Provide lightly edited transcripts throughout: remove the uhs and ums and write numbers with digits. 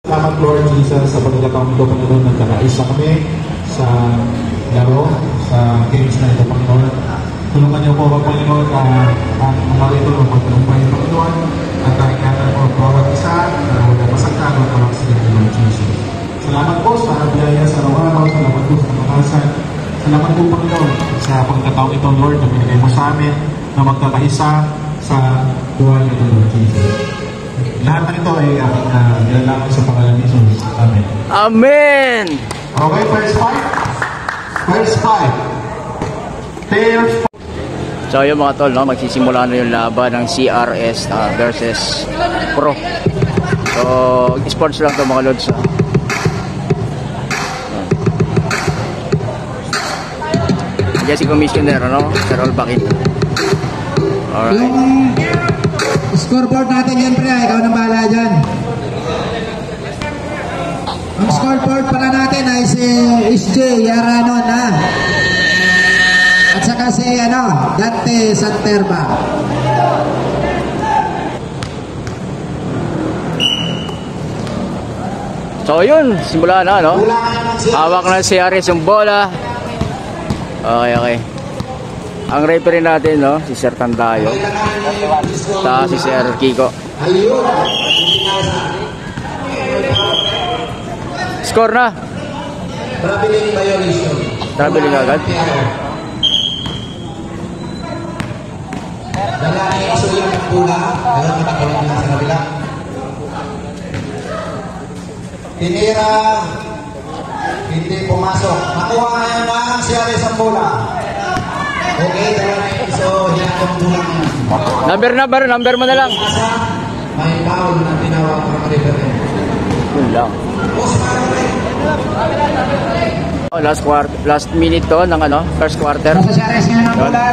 Salamat Lord Jesus sa pagkakataon ito, Panginoon, nagkakaisa kami sa laro, sa games na ito, Panginoon. Tulungan niyo po, Panginoon, ang mga ito magtagumpay, Panginoon, at kaingatan mo bawat isa na wala masaktan at kamaksingan ng Lord Jesus. Salamat po sa biyaya sa araw-araw, salamat po sa kamakasan. Salamat po, Panginoon, sa pagkakataon ito, Lord, na binigay mo sa amin na magkakaisa sa buhay ng Lord Jesus. Lahat ng ito ay aking nilalakad sa pangalan ni Jesus. Amen. Amen! Okay, first fight. First fight. Pairs. So yun mga tol, no? Magsisimula na yung laban ng CRS versus Pro. So, sports lang ito mga lods. Yes, si Commissioner, ano? Sir Olbakit. Alright. Yung scoreboard natin yan, pre. Ikaw nang bahala dyan. Ang scoreboard pala natin ay si SJ Yaranon, ha? At saka si, Dante Santerba. So yun, simula na, no? Hawak na si Aris yung bola. Okay. Ang referee natin, no? Si Sir Tandayo. Saka si Sir Kiko. Score na. Traveling agad. Tinira, hindi pumasok. Nakuha ngayon ng CRS ang bola. Okay, so hinatong bola ngayon. Number mo na lang. May foul na tinawag ng referee. Yun lang. Last minute to ng first quarter. Sa CRS ngayon ang bola.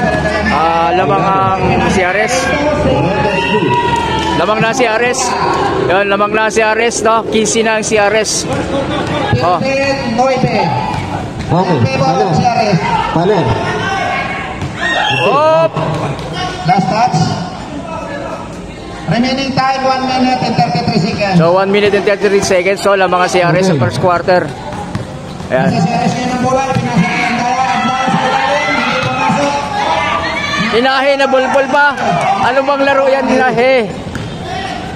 Lamang ang CRS. Lamang na si Ares. Yun, lamang na si Ares, no? 15 na ang si Ares. Oh. Okay. Balen. Hop! Last touch. Remaining time 1 minute and 33 seconds. So 1 minute and 33 seconds. So lamang si Ares sa first quarter. Ayan. Sa CRS ngayon ang bola. Hinahe na bulbul pa. Ano bang laro yan, hinahe?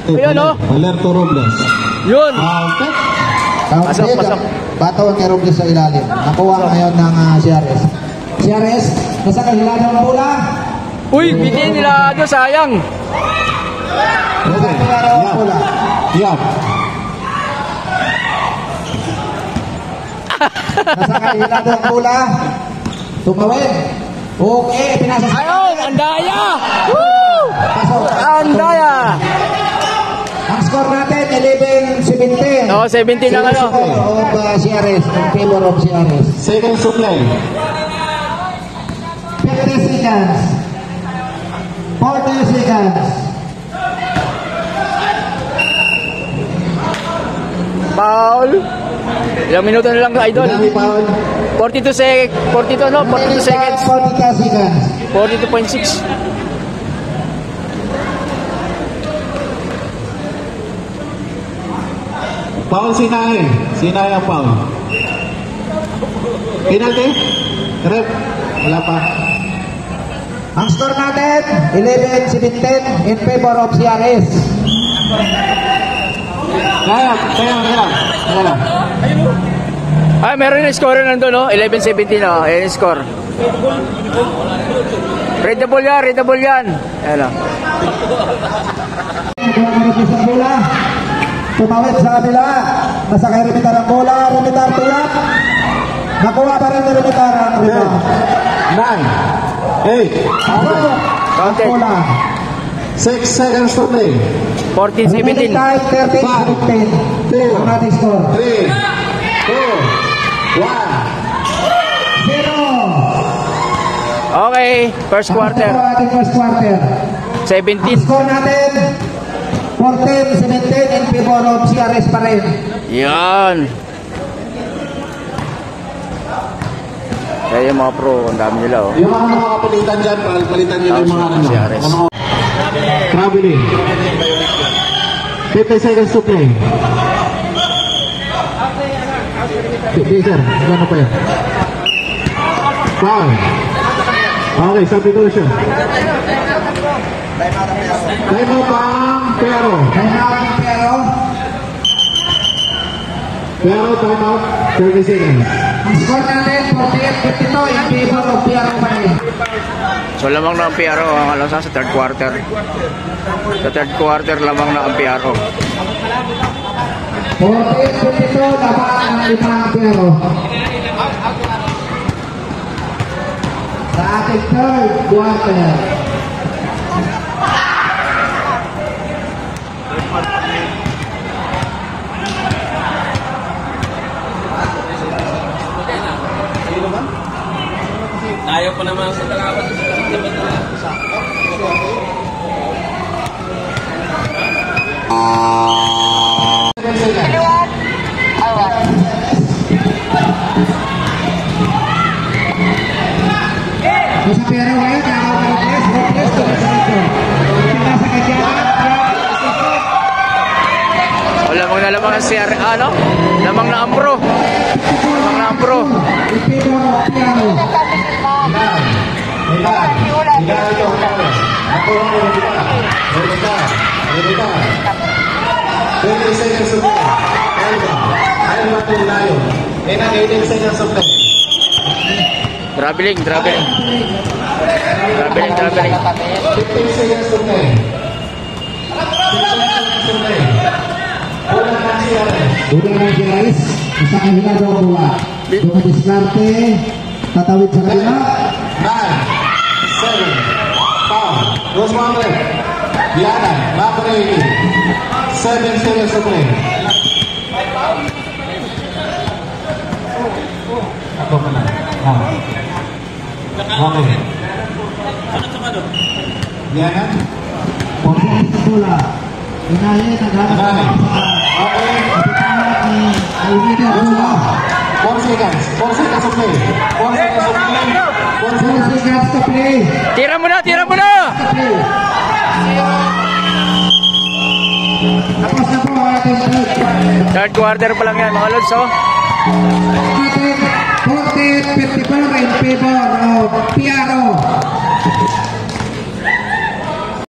Ayun, no? Alerto Robles. Yun. Pasok. Bato ni Robles sa ilalim. Nakuha ngayon ng CRS. CRS, nasa kahilada ng bola. Uy, bigyan nila doon, sayang. Yan. Nasa kahilada ng bola. Tumawid. Okay, pinasa sa... Ayun, andaya! Woo! Andaya! Ang score natin, 11-17. Oo, 17 lang ano. Of CRS, in favor of CRS. Second supply. 50 seconds. 40 seconds. Foul. Ilang minuto na lang, idol. 42 seconds. 42 seconds. 42 seconds. 42.6. Foul Sinahe. Sinahe ang foul. Penalty? Rep? Wala pa. Ang score natin, 11-17 in favor of CRS. Kaya. Ay, meron yung score nandun, no? 11-17, no? Ayan yung score. Readable yan. Ayan, no? Tumawid sa kabila. Nasa kay Remitar ang bola. Remitar tulak. Nakuha pa rin ni Remitar ang rebound. 9, 8, ang bola. 6 seconds to play. 14-17. 13-17. Ang ating score. 3, 2, 1. 0. Okay, first quarter. Ang ating first quarter. 17. Ang score natin, 14-17 in favor of CRS pa rin. Yan. Kaya yung mga pro, ang dami nila, oh. Yung mga nakakapalitan dyan, palitan nyo yung mga CRS. Traveling. 50 seconds to play. Di, sir. Ano pa yan? Foul. Okay, substitution. Time out ang Pero. Time out ng Pero. Pero, time out. 30 seconds. Ang score natin, 48-52, in favor of Pero pa rin. So lamang na ang PRO ang alasan sa third quarter. Sa third quarter lamang na ang PRO. 48-52, dapat ang 5 ang Pero. Sa ating third quarter. Ayaw pa naman sa talaga sa Sa Pero ngayon, hopeless to the center. Pinasa kay Diana. O lamang na lamang ang CR, ano? Lamang na ang pro. Lamang na ang pro. In favor of Pero. Traveling. 15 seconds to play. Udah na si Rais, isa kahina daw ang buwa. Doon diskarte, tatawid sa kanila. 9, 7, foul. Goes one play. Diana, Macaroni. 7 seconds to play. Ako pa na. Okay. Diana? Pagkakas sa bola. Inahin, naghanap sa Okay. kapitanan ni Alvida Bola. 4 seconds. 4 seconds to play. 4 seconds to play. 4 4 seconds. seconds to play. Tira mo na! To play. Tapos na po ang ating third quarter. Third quarter pa lang yan mga lods, oh. Ating 40-54 in favor of Piaro.